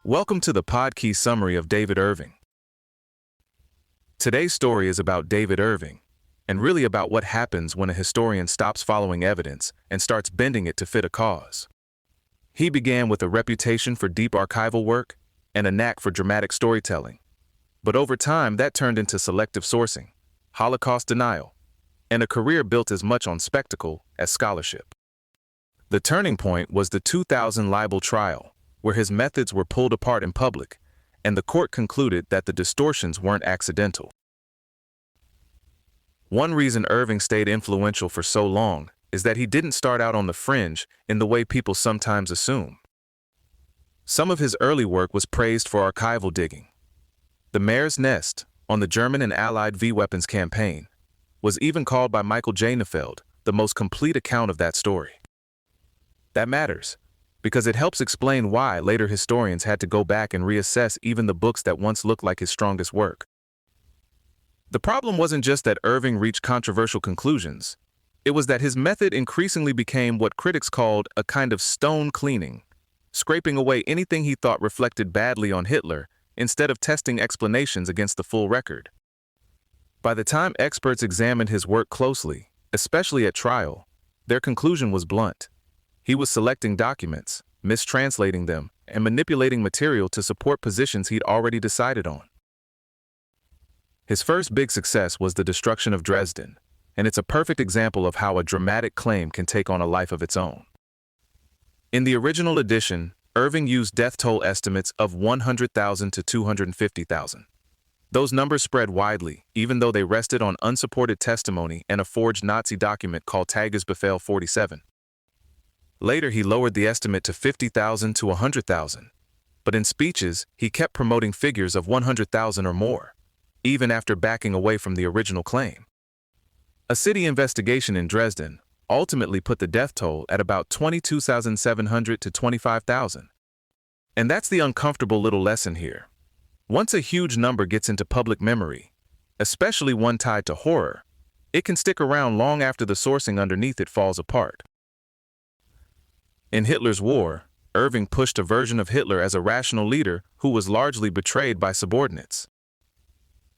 Welcome to the Pod-Key summary of David Irving. Today's story is about David Irving, and really about what happens when a historian stops following evidence and starts bending it to fit a cause. He began with a reputation for deep archival work and a knack for dramatic storytelling. But over time, that turned into selective sourcing, Holocaust denial, and a career built as much on spectacle as scholarship. The turning point was the 2000 libel trial, where his methods were pulled apart in public, and the court concluded that the distortions weren't accidental. One reason Irving stayed influential for so long is that he didn't start out on the fringe in the way people sometimes assume. Some of his early work was praised for archival digging. The Mare's Nest on the German and Allied V-weapons campaign was even called by Michael J. Neufeld the most complete account of that story. That matters, because it helps explain why later historians had to go back and reassess even the books that once looked like his strongest work. The problem wasn't just that Irving reached controversial conclusions. It was that his method increasingly became what critics called a kind of stone cleaning, scraping away anything he thought reflected badly on Hitler instead of testing explanations against the full record. By the time experts examined his work closely, especially at trial, their conclusion was blunt. He was selecting documents, mistranslating them, and manipulating material to support positions he'd already decided on. His first big success was the destruction of Dresden, and it's a perfect example of how a dramatic claim can take on a life of its own. In the original edition, Irving used death toll estimates of 100,000 to 250,000. Those numbers spread widely, even though they rested on unsupported testimony and a forged Nazi document called Tagesbefehl 47. Later, he lowered the estimate to 50,000 to 100,000, but in speeches, he kept promoting figures of 100,000 or more, even after backing away from the original claim. A city investigation in Dresden ultimately put the death toll at about 22,700 to 25,000. And that's the uncomfortable little lesson here. Once a huge number gets into public memory, especially one tied to horror, it can stick around long after the sourcing underneath it falls apart. In Hitler's War, Irving pushed a version of Hitler as a rational leader who was largely betrayed by subordinates.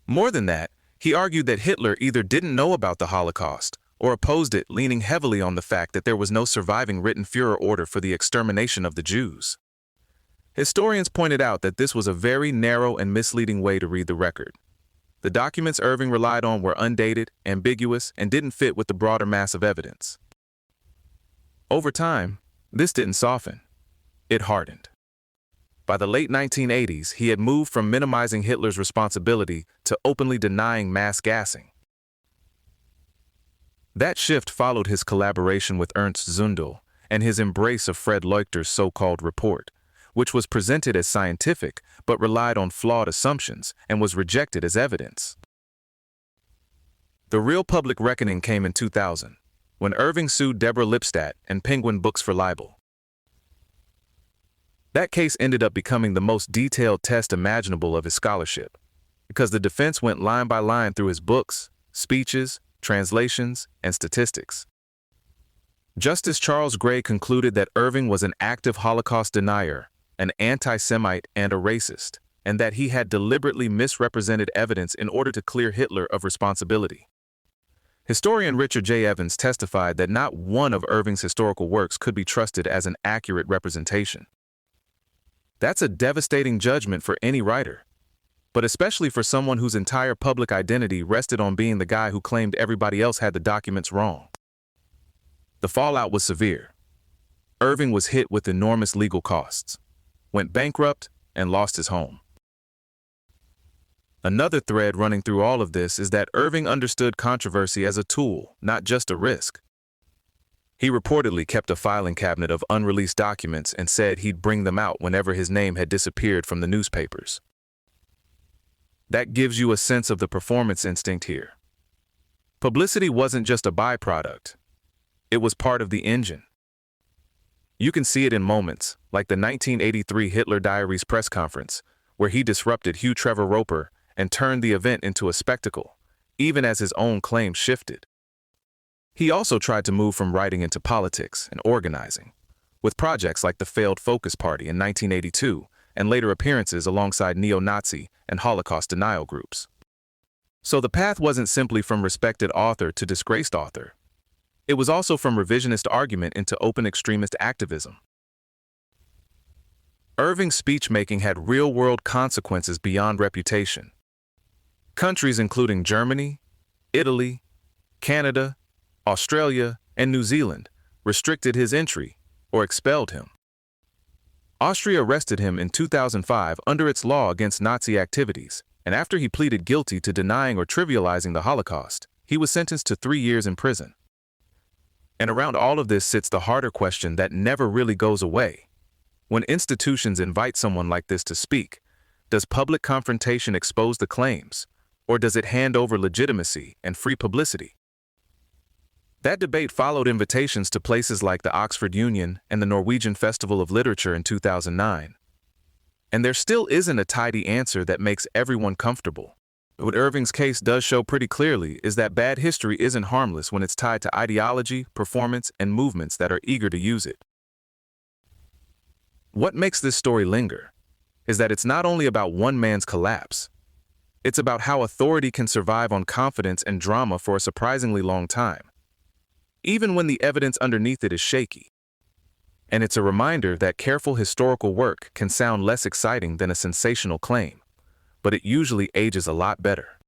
More than that, he argued that Hitler either didn't know about the Holocaust or opposed it, leaning heavily on the fact that there was no surviving written Führer order for the extermination of the Jews. Historians pointed out that this was a very narrow and misleading way to read the record. The documents Irving relied on were undated, ambiguous, and didn't fit with the broader mass of evidence. Over time, this didn't soften. It hardened. By the late 1980s, he had moved from minimizing Hitler's responsibility to openly denying mass gassing. That shift followed his collaboration with Ernst Zundel and his embrace of Fred Leuchter's so-called report, which was presented as scientific but relied on flawed assumptions and was rejected as evidence. The real public reckoning came in 2000. When Irving sued Deborah Lipstadt and Penguin Books for libel. That case ended up becoming the most detailed test imaginable of his scholarship, because the defense went line by line through his books, speeches, translations, and statistics. Justice Charles Gray concluded that Irving was an active Holocaust denier, an anti-Semite, and a racist, and that he had deliberately misrepresented evidence in order to clear Hitler of responsibility. Historian Richard J. Evans testified that not one of Irving's historical works could be trusted as an accurate representation. That's a devastating judgment for any writer, but especially for someone whose entire public identity rested on being the guy who claimed everybody else had the documents wrong. The fallout was severe. Irving was hit with enormous legal costs, went bankrupt, and lost his home. Another thread running through all of this is that Irving understood controversy as a tool, not just a risk. He reportedly kept a filing cabinet of unreleased documents and said he'd bring them out whenever his name had disappeared from the newspapers. That gives you a sense of the performance instinct here. Publicity wasn't just a byproduct. It was part of the engine. You can see it in moments, like the 1983 Hitler Diaries press conference, where he disrupted Hugh Trevor Roper and turned the event into a spectacle, even as his own claims shifted. He also tried to move from writing into politics and organizing, with projects like the failed Focus Party in 1982 and later appearances alongside neo-Nazi and Holocaust denial groups. So the path wasn't simply from respected author to disgraced author. It was also from revisionist argument into open extremist activism. Irving's speech-making had real-world consequences beyond reputation. Countries including Germany, Italy, Canada, Australia, and New Zealand restricted his entry or expelled him. Austria arrested him in 2005 under its law against Nazi activities, and after he pleaded guilty to denying or trivializing the Holocaust, he was sentenced to 3 years in prison. And around all of this sits the harder question that never really goes away. When institutions invite someone like this to speak, does public confrontation expose the claims, or does it hand over legitimacy and free publicity? That debate followed invitations to places like the Oxford Union and the Norwegian Festival of Literature in 2009. And there still isn't a tidy answer that makes everyone comfortable. What Irving's case does show pretty clearly is that bad history isn't harmless when it's tied to ideology, performance, and movements that are eager to use it. What makes this story linger is that it's not only about one man's collapse. It's about how authority can survive on confidence and drama for a surprisingly long time, even when the evidence underneath it is shaky. And it's a reminder that careful historical work can sound less exciting than a sensational claim, but it usually ages a lot better.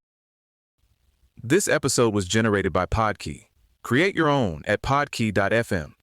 This episode was generated by Podkey. Create your own at podkey.fm.